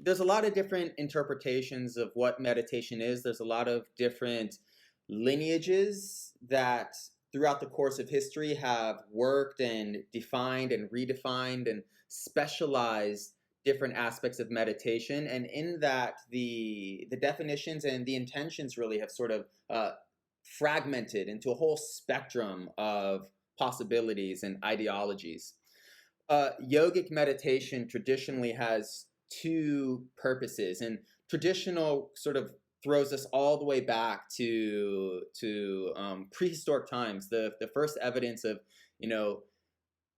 there's a lot of different interpretations of what meditation is. There's a lot of different lineages that throughout the course of history have worked and defined and redefined and specialized different aspects of meditation. And in that, the definitions and the intentions really have sort of fragmented into a whole spectrum of possibilities and ideologies. Yogic meditation traditionally has two purposes, and traditional sort of throws us all the way back to prehistoric times. The first evidence of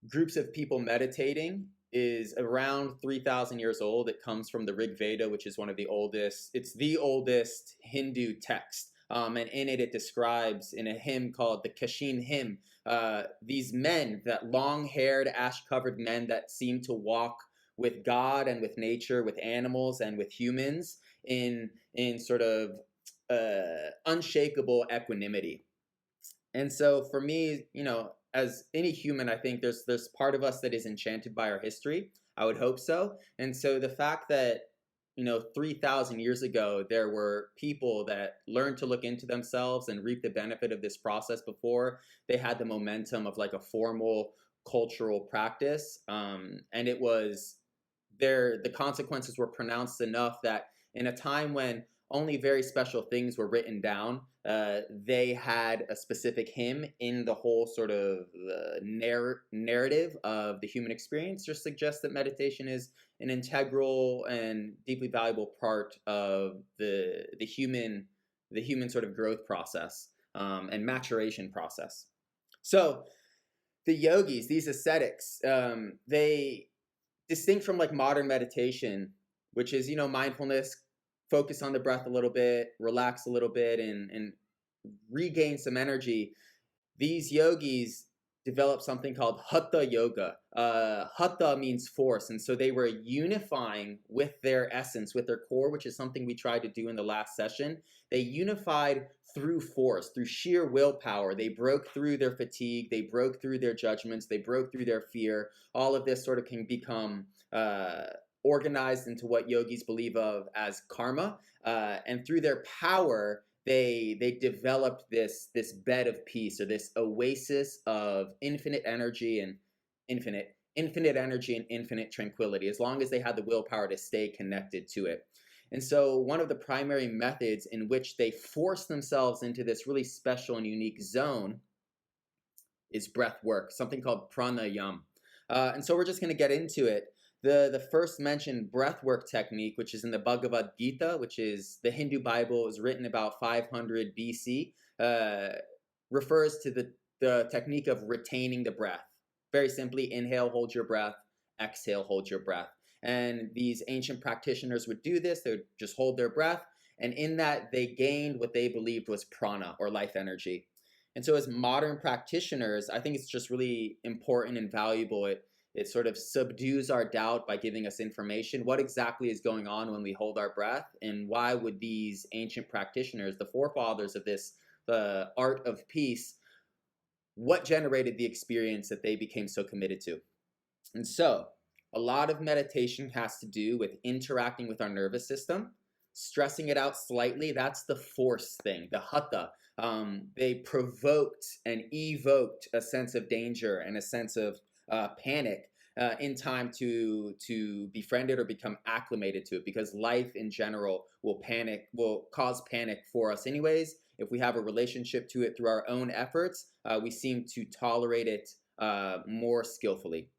groups of people meditating is around 3,000 years old. It comes from the Rig Veda, which is one of the oldest. It's the oldest Hindu text. And in it, it describes in a hymn called the Kashin hymn, these men, that long-haired, ash-covered men that seem to walk with God and with nature, with animals and with humans in sort of unshakable equanimity. And so for me, as any human, I think there's part of us that is enchanted by our history. I would hope so. And so the fact that 3,000 years ago, there were people that learned to look into themselves and reap the benefit of this process before they had the momentum of like a formal cultural practice. And it was the consequences were pronounced enough that in a time when only very special things were written down, they had a specific hymn in the whole sort of narrative of the human experience, just suggests that meditation is an integral and deeply valuable part of the human sort of growth process and maturation process. So the yogis, these ascetics, they distinct from like modern meditation, which is mindfulness, focus on the breath a little bit, relax a little bit, and regain some energy. These yogis developed something called Hatha Yoga. Hatha means force, and so they were unifying with their essence, with their core, which is something we tried to do in the last session. They unified through force, through sheer willpower. They broke through their fatigue, they broke through their judgments, they broke through their fear. All of this sort of can become organized into what yogis believe of as karma, and through their power, they developed this bed of peace, or this oasis of infinite energy and infinite energy and infinite tranquility, as long as they had the willpower to stay connected to it. And so one of the primary methods in which they force themselves into this really special and unique zone is breath work, something called pranayama. And so we're just going to get into it. The first mentioned breathwork technique, which is in the Bhagavad Gita, which is the Hindu Bible, was written about 500 BC, refers to the technique of retaining the breath. Very simply, inhale, hold your breath, exhale, hold your breath. And these ancient practitioners would do this. They would just hold their breath, and in that they gained what they believed was prana, or life energy. And so as modern practitioners, I think it's just really important and valuable. It sort of subdues our doubt by giving us information. What exactly is going on when we hold our breath? And why would these ancient practitioners, the forefathers of this, the art of peace, what generated the experience that they became so committed to? And so a lot of meditation has to do with interacting with our nervous system, stressing it out slightly. That's the force thing, the hatha. They provoked and evoked a sense of danger and a sense of panic in time to befriend it or become acclimated to it, because life in general will cause panic for us anyways. If we have a relationship to it through our own efforts, we seem to tolerate it more skillfully.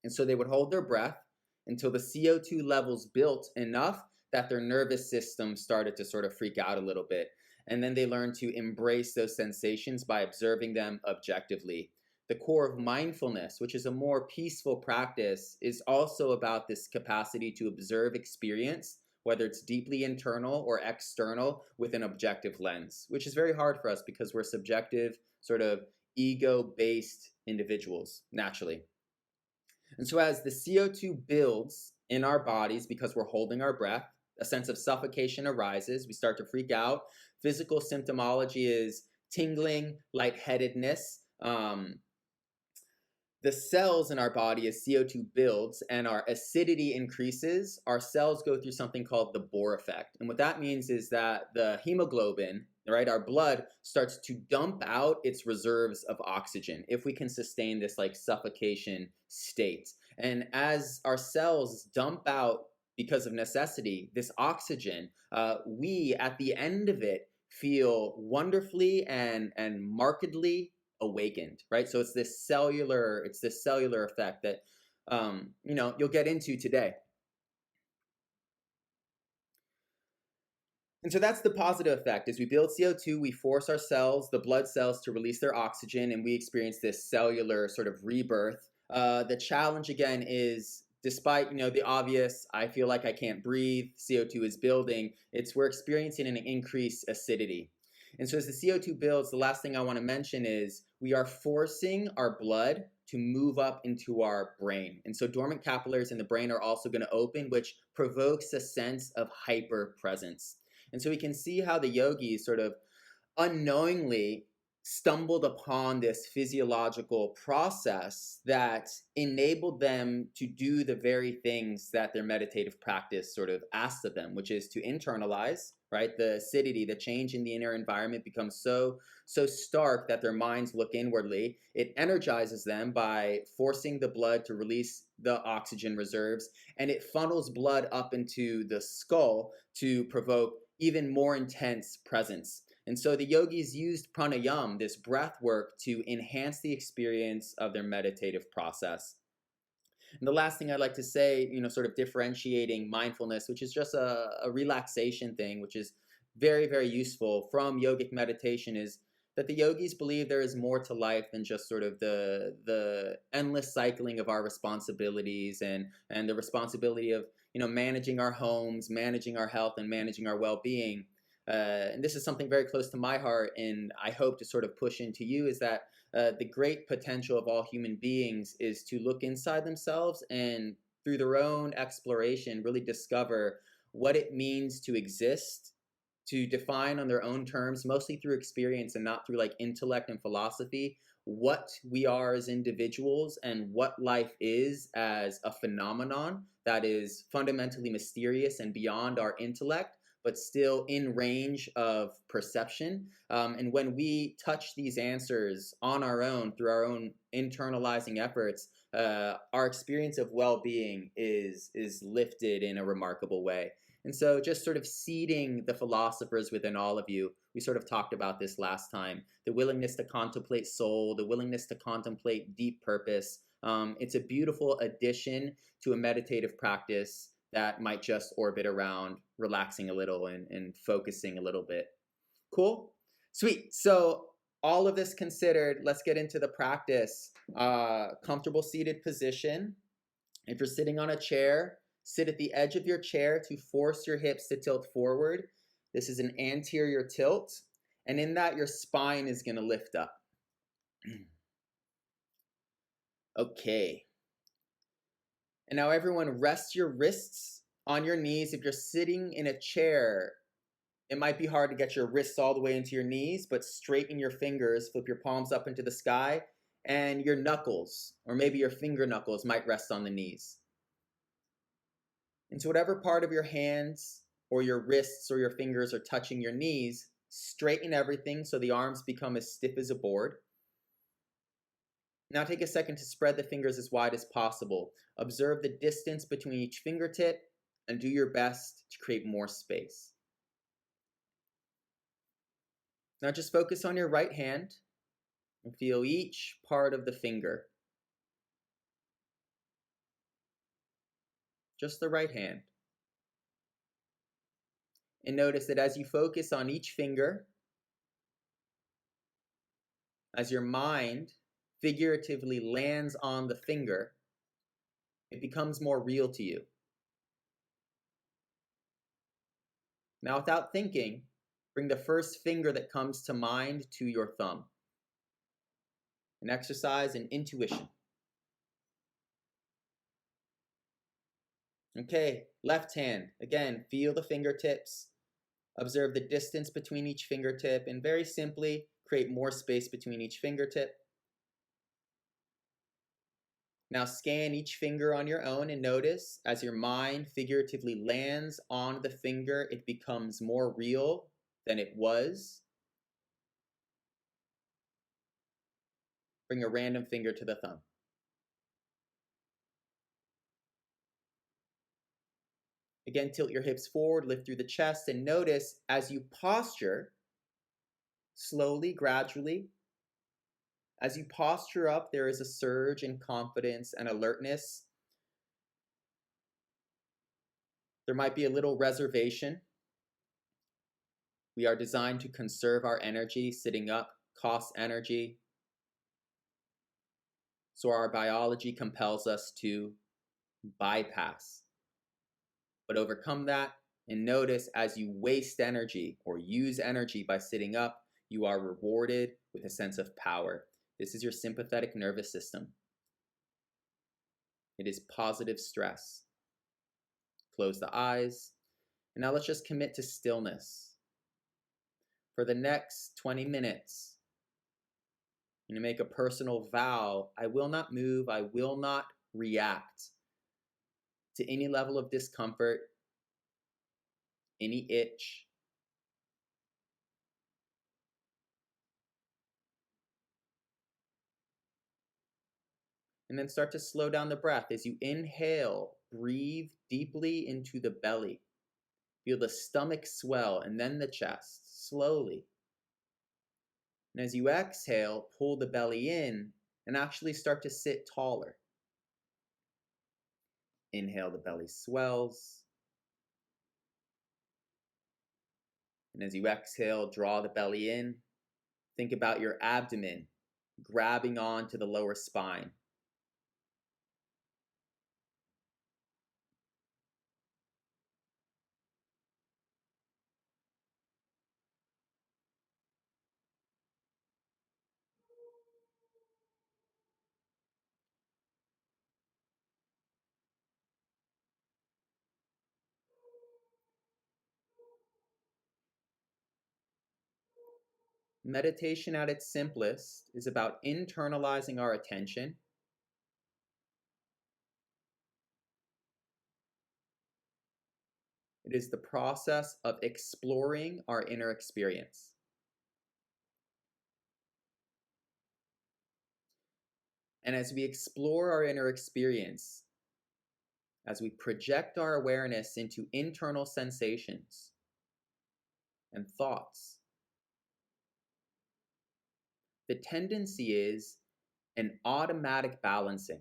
And so they would hold their breath until the CO2 levels built enough that their nervous system started to sort of freak out a little bit. And then they learned to embrace those sensations by observing them objectively. The core of mindfulness, which is a more peaceful practice, is also about this capacity to observe experience, whether it's deeply internal or external, with an objective lens, which is very hard for us because we're subjective, sort of ego-based individuals, naturally. And so as the CO2 builds in our bodies because we're holding our breath, a sense of suffocation arises. We start to freak out. Physical symptomology is tingling, lightheadedness. The the cells in our body, as CO2 builds and our acidity increases, our cells go through something called the Bohr effect. And what that means is that the hemoglobin, right, our blood starts to dump out its reserves of oxygen if we can sustain this like suffocation state. And as our cells dump out, because of necessity, this oxygen, we at the end of it feel wonderfully and markedly awakened, right? So it's this cellular effect that you'll get into today. And so that's the positive effect. As we build CO2, we force our cells, the blood cells, to release their oxygen, and we experience this cellular sort of rebirth. The challenge again is, despite the obvious, I feel like I can't breathe, CO2 is building, we're experiencing an increased acidity. And so as the CO2 builds, the last thing I want to mention is we are forcing our blood to move up into our brain. And so dormant capillaries in the brain are also going to open, which provokes a sense of hyper presence. And so we can see how the yogis sort of unknowingly stumbled upon this physiological process that enabled them to do the very things that their meditative practice sort of asks of them, which is to internalize, right? The acidity, the change in the inner environment becomes so stark that their minds look inwardly. It energizes them by forcing the blood to release the oxygen reserves, and it funnels blood up into the skull to provoke even more intense presence. And so the yogis used pranayama, this breath work, to enhance the experience of their meditative process. And the last thing I'd like to say, sort of differentiating mindfulness, which is just a relaxation thing, which is very, very useful from yogic meditation, is that the yogis believe there is more to life than just sort of the endless cycling of our responsibilities and the responsibility of managing our homes, managing our health, and managing our well-being. And this is something very close to my heart, and I hope to sort of push into you, is that the great potential of all human beings is to look inside themselves and through their own exploration really discover what it means to exist, to define on their own terms, mostly through experience and not through like intellect and philosophy, what we are as individuals and what life is as a phenomenon that is fundamentally mysterious and beyond our intellect, but still in range of perception. And when we touch these answers on our own, through our own internalizing efforts, our experience of well-being is lifted in a remarkable way. And so just sort of seeding the philosophers within all of you, we sort of talked about this last time, the willingness to contemplate soul, the willingness to contemplate deep purpose. It's a beautiful addition to a meditative practice that might just orbit around relaxing a little and focusing a little bit. Cool? Sweet. So all of this considered, let's get into the practice. Comfortable seated position. If you're sitting on a chair, sit at the edge of your chair to force your hips to tilt forward. This is an anterior tilt, and in that your spine is going to lift up. Okay. And now everyone, rest your wrists on your knees. If you're sitting in a chair, it might be hard to get your wrists all the way into your knees, but straighten your fingers, flip your palms up into the sky, and your knuckles, or maybe your finger knuckles, might rest on the knees. And so whatever part of your hands or your wrists or your fingers are touching your knees, straighten everything so the arms become as stiff as a board. Now take a second to spread the fingers as wide as possible. Observe the distance between each fingertip and do your best to create more space. Now just focus on your right hand and feel each part of the finger. Just the right hand. And notice that as you focus on each finger, as your mind figuratively lands on the finger, it becomes more real to you. Now, without thinking, bring the first finger that comes to mind to your thumb. An exercise in intuition. Okay, left hand. Again, feel the fingertips. Observe the distance between each fingertip, and very simply, create more space between each fingertip. Now scan each finger on your own and notice as your mind figuratively lands on the finger, it becomes more real than it was. Bring a random finger to the thumb. Again, tilt your hips forward, lift through the chest, and notice as you posture, slowly, gradually, as you posture up, there is a surge in confidence and alertness. There might be a little reservation. We are designed to conserve our energy. Sitting up costs energy. So our biology compels us to bypass. But overcome that and notice as you waste energy or use energy by sitting up, you are rewarded with a sense of power. This is your sympathetic nervous system. It is positive stress. Close the eyes. And now let's just commit to stillness. For the next 20 minutes, I'm going to make a personal vow. I will not move. I will not react to any level of discomfort, any itch. And then start to slow down the breath. As you inhale, breathe deeply into the belly. Feel the stomach swell and then the chest, slowly. And as you exhale, pull the belly in and actually start to sit taller. Inhale, the belly swells. And as you exhale, draw the belly in. Think about your abdomen grabbing onto the lower spine. Meditation at its simplest is about internalizing our attention. It is the process of exploring our inner experience. And as we explore our inner experience, as we project our awareness into internal sensations and thoughts, the tendency is an automatic balancing.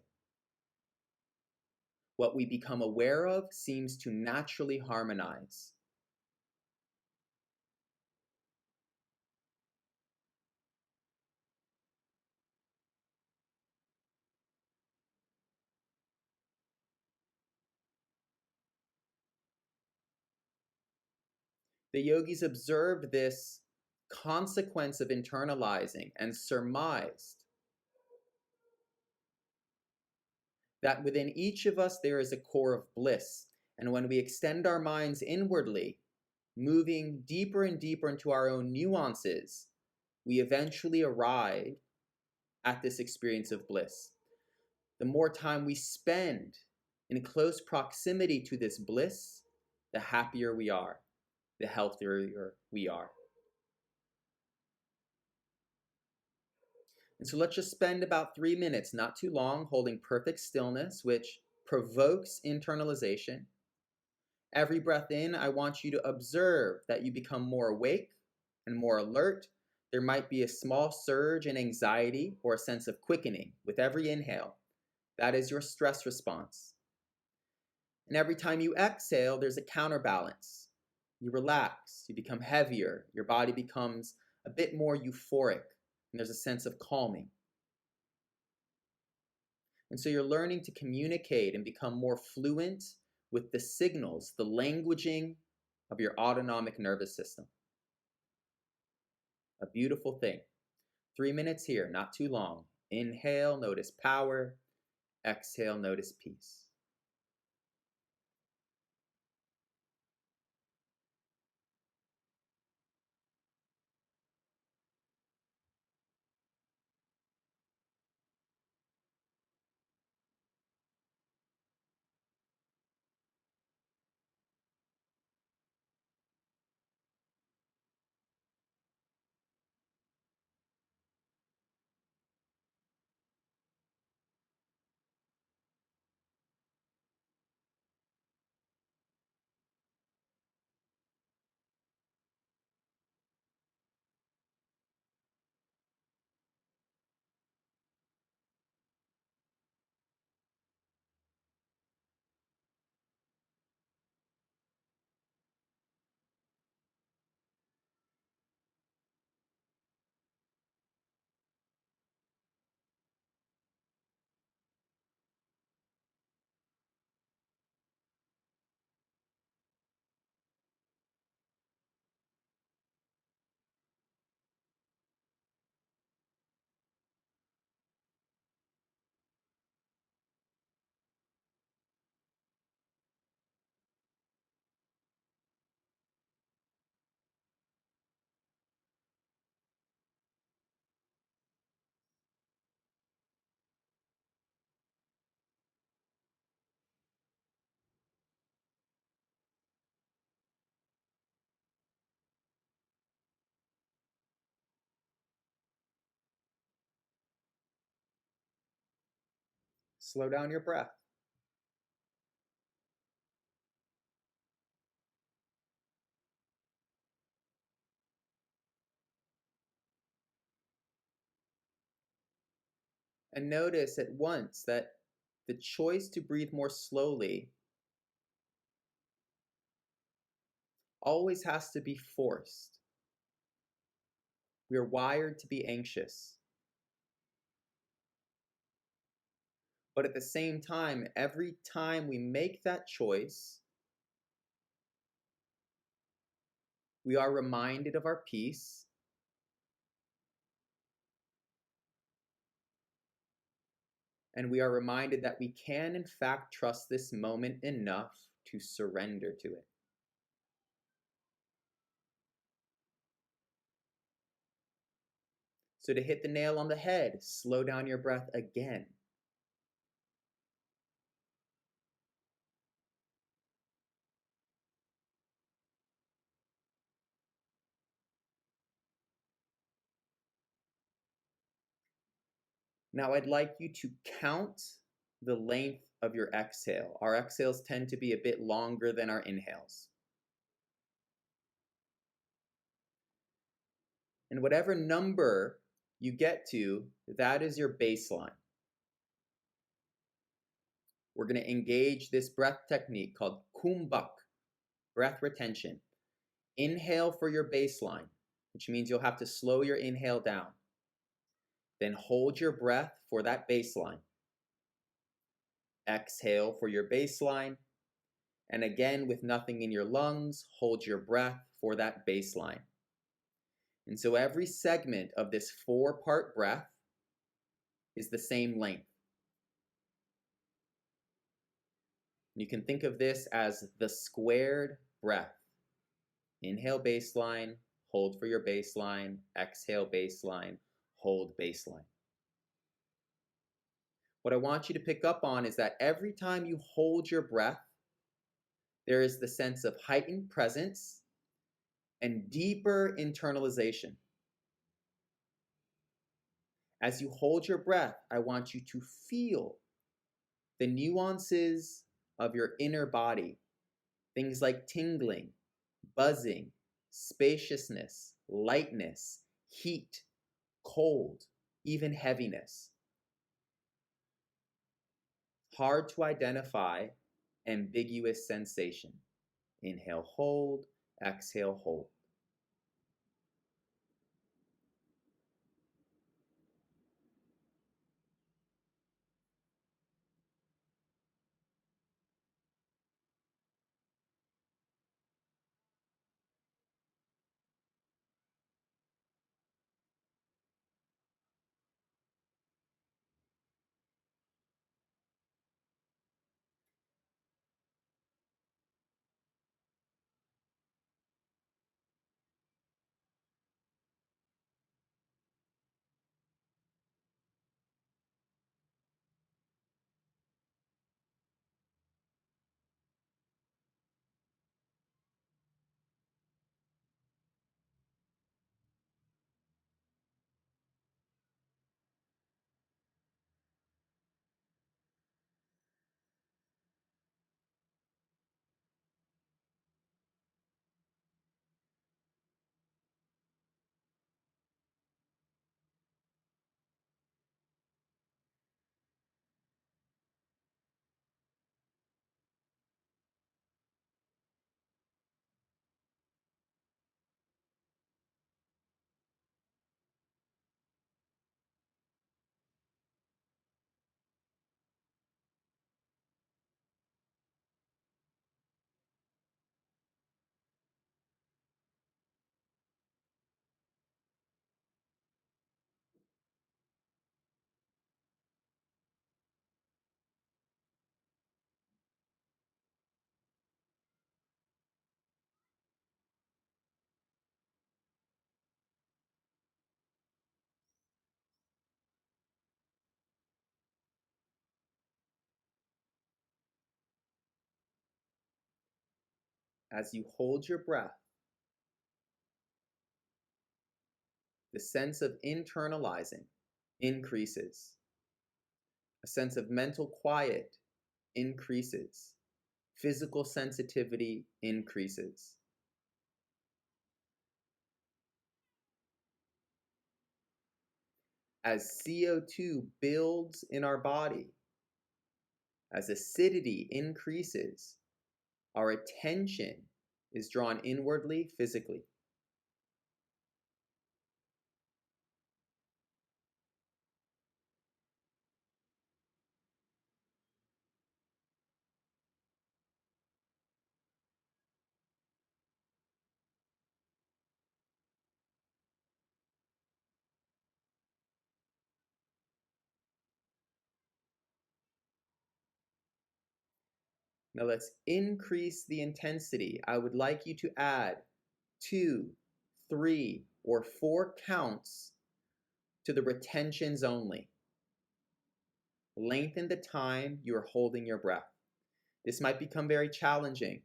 What we become aware of seems to naturally harmonize. The yogis observed this consequence of internalizing and surmised that within each of us there is a core of bliss. And when we extend our minds inwardly, moving deeper and deeper into our own nuances, we eventually arrive at this experience of bliss. The more time we spend in close proximity to this bliss, the happier we are, the healthier we are. And so let's just spend about 3 minutes, not too long, holding perfect stillness, which provokes internalization. Every breath in, I want you to observe that you become more awake and more alert. There might be a small surge in anxiety or a sense of quickening with every inhale. That is your stress response. And every time you exhale, there's a counterbalance. You relax, you become heavier, your body becomes a bit more euphoric, and there's a sense of calming. And so you're learning to communicate and become more fluent with the signals, the languaging of your autonomic nervous system. A beautiful thing. 3 minutes here, not too long. Inhale, notice power. Exhale, notice peace. Slow down your breath. And notice at once that the choice to breathe more slowly always has to be forced. We are wired to be anxious. But at the same time, every time we make that choice, we are reminded of our peace, and we are reminded that we can, in fact, trust this moment enough to surrender to it. So, to hit the nail on the head, slow down your breath again. Now, I'd like you to count the length of your exhale. Our exhales tend to be a bit longer than our inhales. And whatever number you get to, that is your baseline. We're going to engage this breath technique called Kumbhaka, breath retention. Inhale for your baseline, which means you'll have to slow your inhale down. Then hold your breath for that baseline. Exhale for your baseline. And again, with nothing in your lungs, hold your breath for that baseline. And so every segment of this 4-part breath is the same length. You can think of this as the squared breath. Inhale baseline, hold for your baseline, exhale baseline, hold baseline. What I want you to pick up on is that every time you hold your breath, there is the sense of heightened presence and deeper internalization. As you hold your breath, I want you to feel the nuances of your inner body. Things like tingling, buzzing, spaciousness, lightness, heat, cold, even heaviness. Hard to identify, ambiguous sensation. Inhale, hold, exhale, hold. As you hold your breath, the sense of internalizing increases. A sense of mental quiet increases. Physical sensitivity increases. As CO2 builds in our body, as acidity increases, our attention is drawn inwardly physically. Now let's increase the intensity. I would like you to add 2, 3, or 4 counts to the retentions only. Lengthen the time you are holding your breath. This might become very challenging.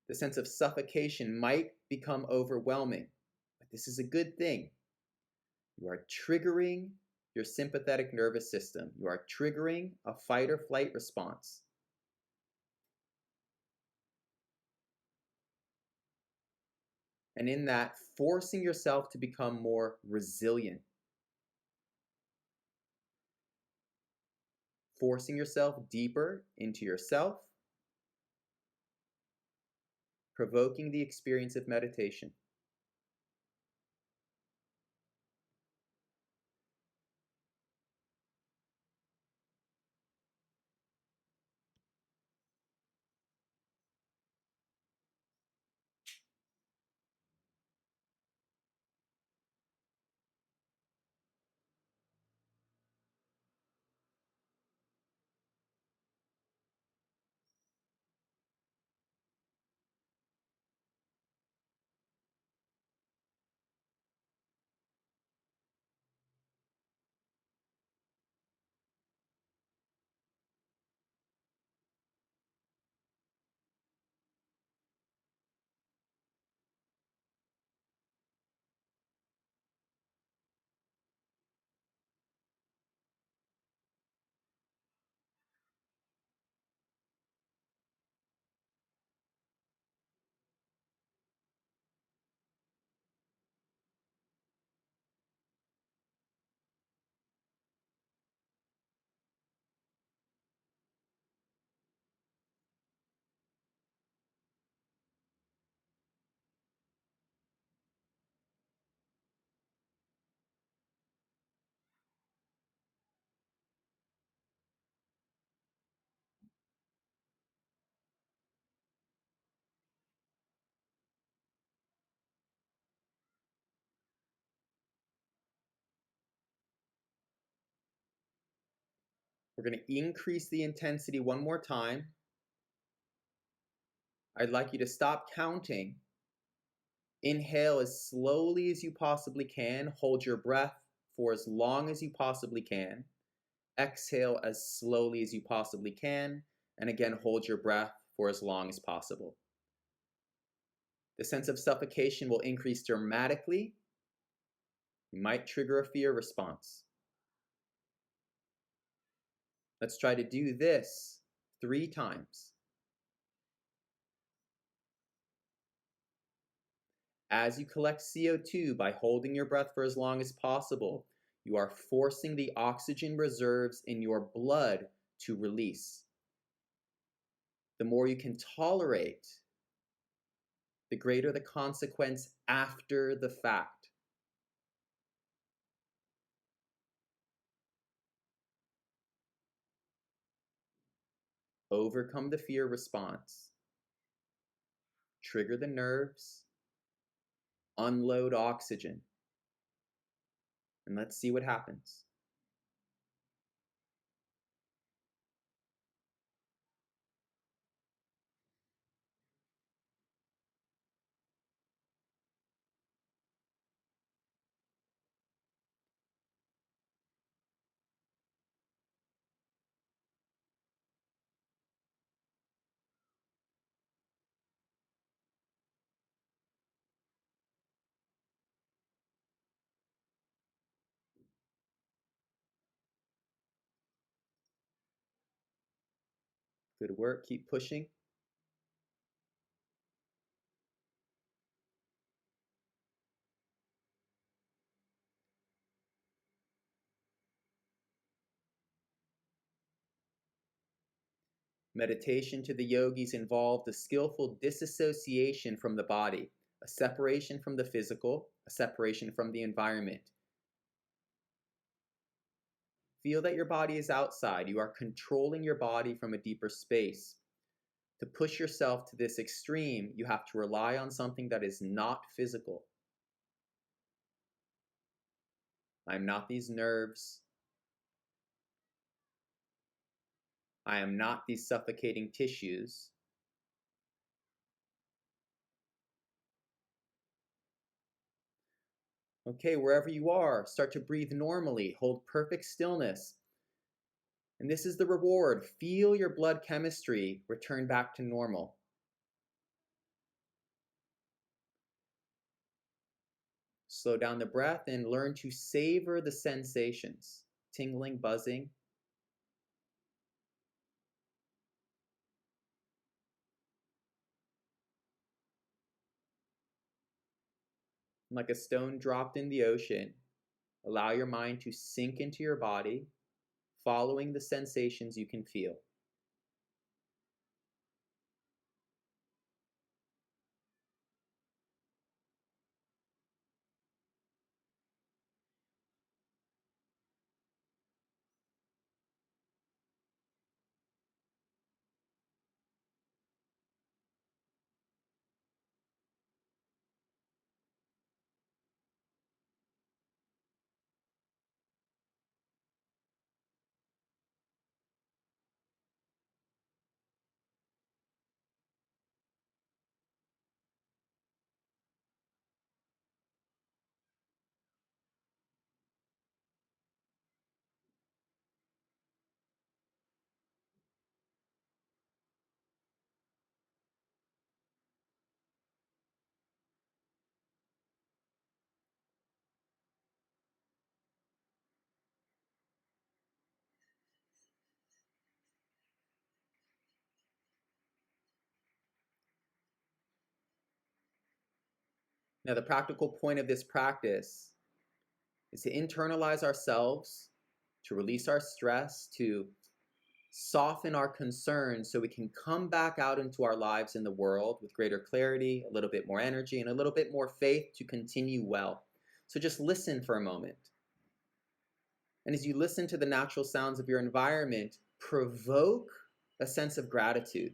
The sense of suffocation might become overwhelming, but this is a good thing. You are triggering your sympathetic nervous system. You are triggering a fight or flight response. And in that, forcing yourself to become more resilient. Forcing yourself deeper into yourself, provoking the experience of meditation. We're going to increase the intensity one more time. I'd like you to stop counting. Inhale as slowly as you possibly can. Hold your breath for as long as you possibly can. Exhale as slowly as you possibly can. And again, hold your breath for as long as possible. The sense of suffocation will increase dramatically. You might trigger a fear response. Let's try to do this 3 times. As you collect CO2 by holding your breath for as long as possible, you are forcing the oxygen reserves in your blood to release. The more you can tolerate, the greater the consequence after the fact. Overcome the fear response. Trigger the nerves. Unload oxygen. And let's see what happens. Good work. Keep pushing. Meditation to the yogis involved a skillful disassociation from the body, a separation from the physical, a separation from the environment. Feel that your body is outside. You are controlling your body from a deeper space. To push yourself to this extreme, you have to rely on something that is not physical. I am not these nerves. I am not these suffocating tissues. Okay, wherever you are, start to breathe normally. Hold perfect stillness. And this is the reward. Feel your blood chemistry return back to normal. Slow down the breath and learn to savor the sensations. Tingling, buzzing. Like a stone dropped in the ocean, allow your mind to sink into your body, following the sensations you can feel. Now, the practical point of this practice is to internalize ourselves, to release our stress, to soften our concerns so we can come back out into our lives in the world with greater clarity, a little bit more energy, and a little bit more faith to continue well. So just listen for a moment. And as you listen to the natural sounds of your environment, provoke a sense of gratitude.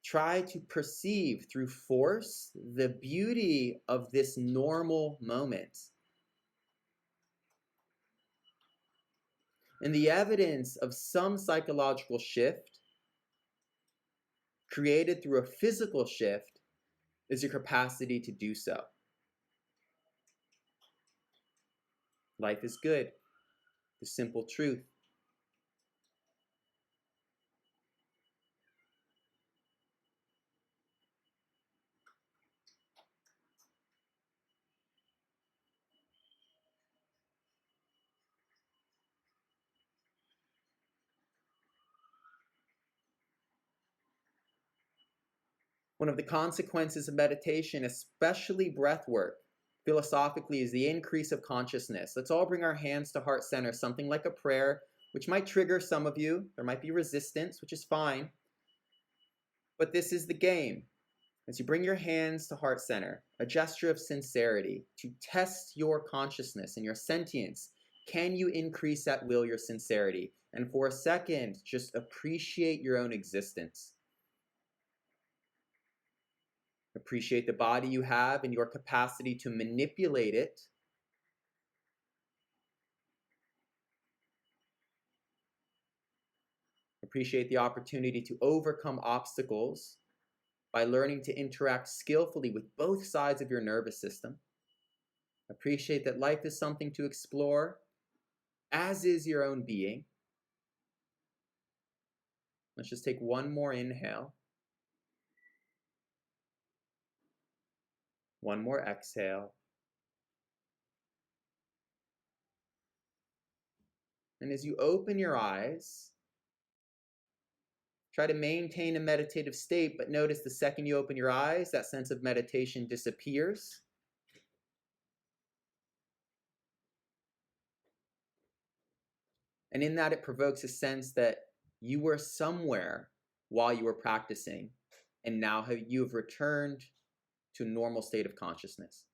Try to perceive through force the beauty of this normal moment and the evidence of some psychological shift created through a physical shift is your capacity to do so. Life is good. The simple truth. One of the consequences of meditation, especially breath work, philosophically, is the increase of consciousness. Let's all bring our hands to heart center, something like a prayer, which might trigger some of you. There might be resistance, which is fine. But this is the game. As you bring your hands to heart center, a gesture of sincerity to test your consciousness and your sentience. Can you increase at will your sincerity? And for a second, just appreciate your own existence. Appreciate the body you have and your capacity to manipulate it. Appreciate the opportunity to overcome obstacles by learning to interact skillfully with both sides of your nervous system. Appreciate that life is something to explore, as is your own being. Let's just take one more inhale. One more exhale. And as you open your eyes, Try to maintain a meditative state, but notice the second you open your eyes, that sense of meditation disappears. And in that, it provokes a sense that you were somewhere while you were practicing, and now you have returned to a normal state of consciousness.